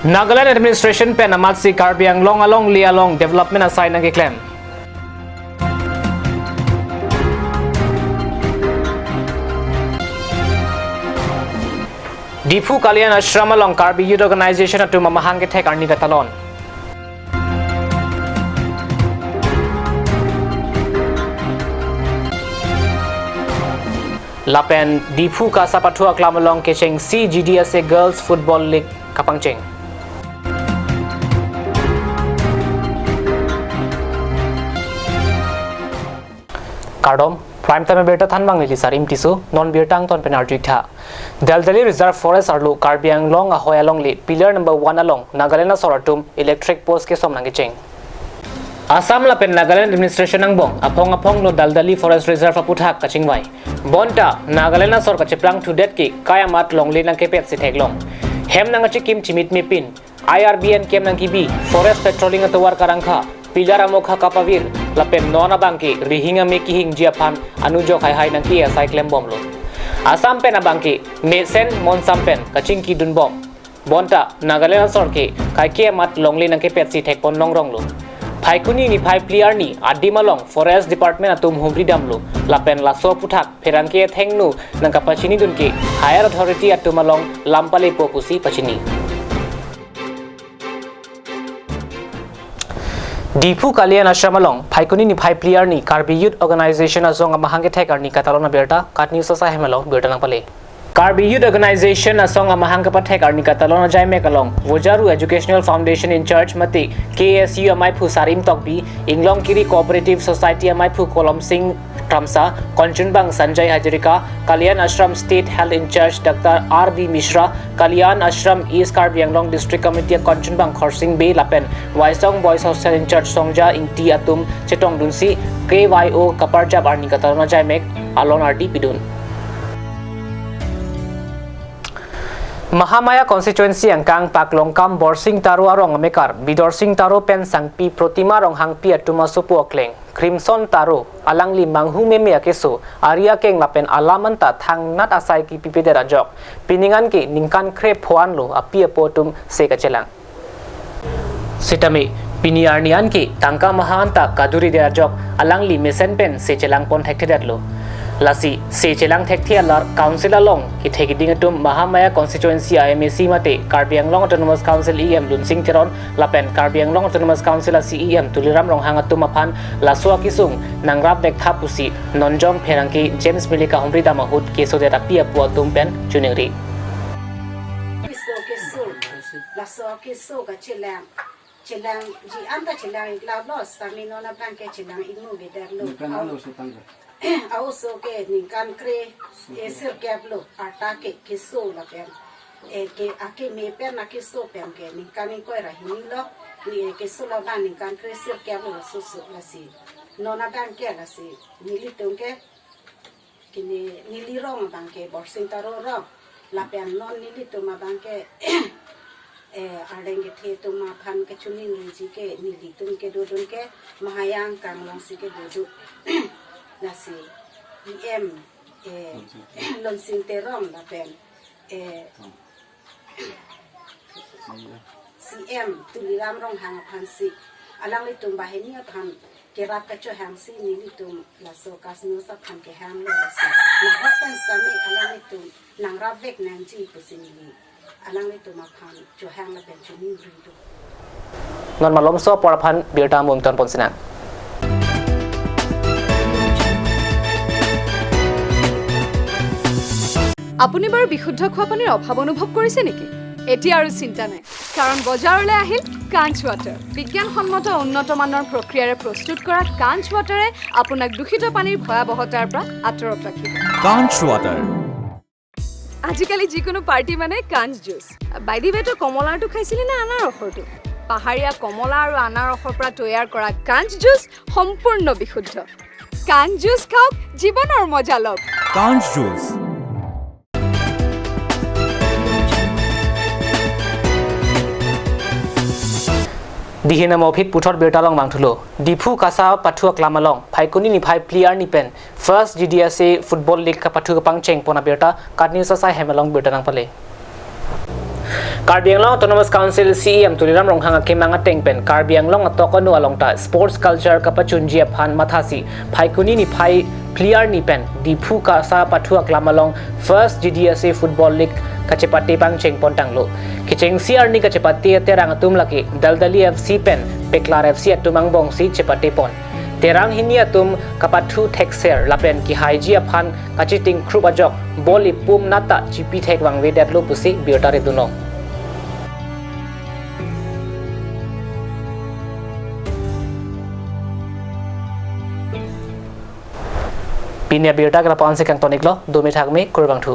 Nagaland administration pen amat si Karbi ang long along lialong development assign ang claim. Dipu kalian ashram along Karbi youth organization at mamahang ketek arni katalon. Lapen Dipu ka sa patua klamalong kecheng CGDSA Girls Football League kapangcheng. Kardom prime time berta thanbang ni sarim tisu non bertang ton penalty tha Daldali Reserve Forest arlu Karbiang long a hoyalong li pillar number 1 along Nagaland soratum electric post ke som nangicheng Assam la pen Nagaland administration ang bong apong no Daldali Forest Reserve aputhak kachingwai bonta Nagaland sor ka cheplang to det ki kayamat long li nang kepet si theglong hem nang chikim chimit me pin IRBN kem nang kibi forest patrolling atawar karangkha Pilara mokha kapavir lapen nona bangki rihinga me kihing jiapan anujo hai nang ki asai klem bom lo Assam pen abangki mesen monsam pen kachingki dun bom bonta Nagaland sorke kai ke mat longli nang ke pet si thek pon long rong lo Phaikuni ni phai player ni adimalong forest department atum humri damlo lapen laso puthak pherangke thengnu nang kapachini dunki higher authority atumalong lampale popusi pachini Dipu kalian ashamalong Phaikuni ni phai player ni Karbi youth organization azong amahang ketek arni katalona berta kat news sa hemalong berta nang pale Karbi Youth Organization asong amahang kapathek arni katalona jaime kalong Wojaru Educational Foundation in Church mati KSU amai phu sarim tokbi Inglong Kiri Cooperative Society amai phu kolom sing Tramsa Konchunbang Sanjay Hajarika Kalyan Ashram State Health in Church Dr. R.B. Mishra Kalyan Ashram East Karbi Anglong District Committee Konchunbang Khorsing Bay Lapen Waisong Boys Hostel in Church Songja Inti Atum Chetong Dunsi KYO Kaparjab arni katalona jaimek alon RD pidun Mahamaya constituency ang kang paklongkam borsing taro arong mekar bidorsing taro pen sangpi protima rong hangpi atuma supu okleng crimson taro alang limang humeme akeso aria keng lapen alamanta thang nat asai ki pipede rajok piningan ki ningkan kre phoan lo api apotum se kachelang sitami piniarnian ki tangka mahanta kaduri de rajok alang li mesen pen se chelang pon thekthedat lo Lasi se chelang thekthia lar council along ki thekiding atum Mahamaya constituency IMAC mate Karbi Anglong Autonomous Council EM Lunsing Teron lapen Karbi Anglong Autonomous Council CEM Tuliram Ronghang atum aphan laswa kisung nangrap dek thapusi nonjong pherangki James Milika Humri Damahut keso de tapia pu atum pen juningri laswa kiso ka chelang ji anda chelang la los tamino na pan ke chelang inu bidar lo also ke ningkan kre esir kablo atake kiso la pen ke ake me pen na kiso pen ke ningkan ko rahini lo ni kiso la ban ningkan kre sir kablo la susu la si nona ban ke la si nili tungke kini nili rong ban ke borsing taro ro la pen non nili to ma ban ke arenge the to ma phan ke chuni ni ji ke nili tungke do dun ke mahayang kang long si ke do nasi em lonsing terong la pen CM tuliram rong hang phansi alang li tum baheni phan kerap ka cho hang si ni li tum la so kasnu sa phan ke ham lo sa na hapan sami alang li tum nang rap vek nang ji pusini alang li tum phan cho hang la pen chuni ri do non malom so porphan birta mum ton ponsinan আপুনি বাৰু বিশুদ্ধ খোৱা পানীৰ অভাৱ অনুভৱ কৰিছে নেকি এতিয়া আৰু চিন্তা নাই কাৰণ বজাৰলৈ আহিল কাঞ্চ ৱাটাৰ বিজ্ঞানসন্মত উন্নত মানৰ প্ৰক্ৰিয়াৰে প্ৰস্তুত কৰা কাঞ্চ ৱাটাৰে আপোনাক দূষিত পানীৰ ভয়াৱহতাৰ পৰা আঁতৰত ৰাখিব কাঞ্চ ৱাটাৰ আজিকালি যিকোনো পাৰ্টি মানে কাঞ্চ জুচ বাইদি বেটো কমলাটো খাইছিলি না আনাৰসৰটো পাহাৰীয়া কমলা আৰু আনাৰসৰ পৰা তৈয়াৰ কৰা কাঞ্চ জুচ সম্পূৰ্ণ বিশুদ্ধ কাঞ্চ জুচ খাওক জীৱনৰ মজা লওক কাঞ্চ juice Dihina mopit puthor bertalong mangthulo Dipu kasa pathua klamalong Phaikuni ni phai player ni pen first GDSA football league ka pathu ka pangcheng pona berta kat news sa hemalong berta nang pale Karbi Anglong Autonomous Council CEM tuliram ronghanga kemanga tengpen Karbi Anglong atokonu alongta sports culture kapachunji phan mathasi phaikuni ni phai player ni pen diphu ka sa pathua klamalong first GDSA football league kachepati pang chengpon tanglo kicheng CR ni kachepati terang atum laki daldali FC pen peklar FC atumang bongsi chepati pon terang hini atum kapathu texer lapen ki haiji aphan kachiting khrup ajok boli pum nata GP thek wangwe datlo pusi biotare dunong Pinya birta kala panse kang tonik lo 2 mi thak me kurbang thu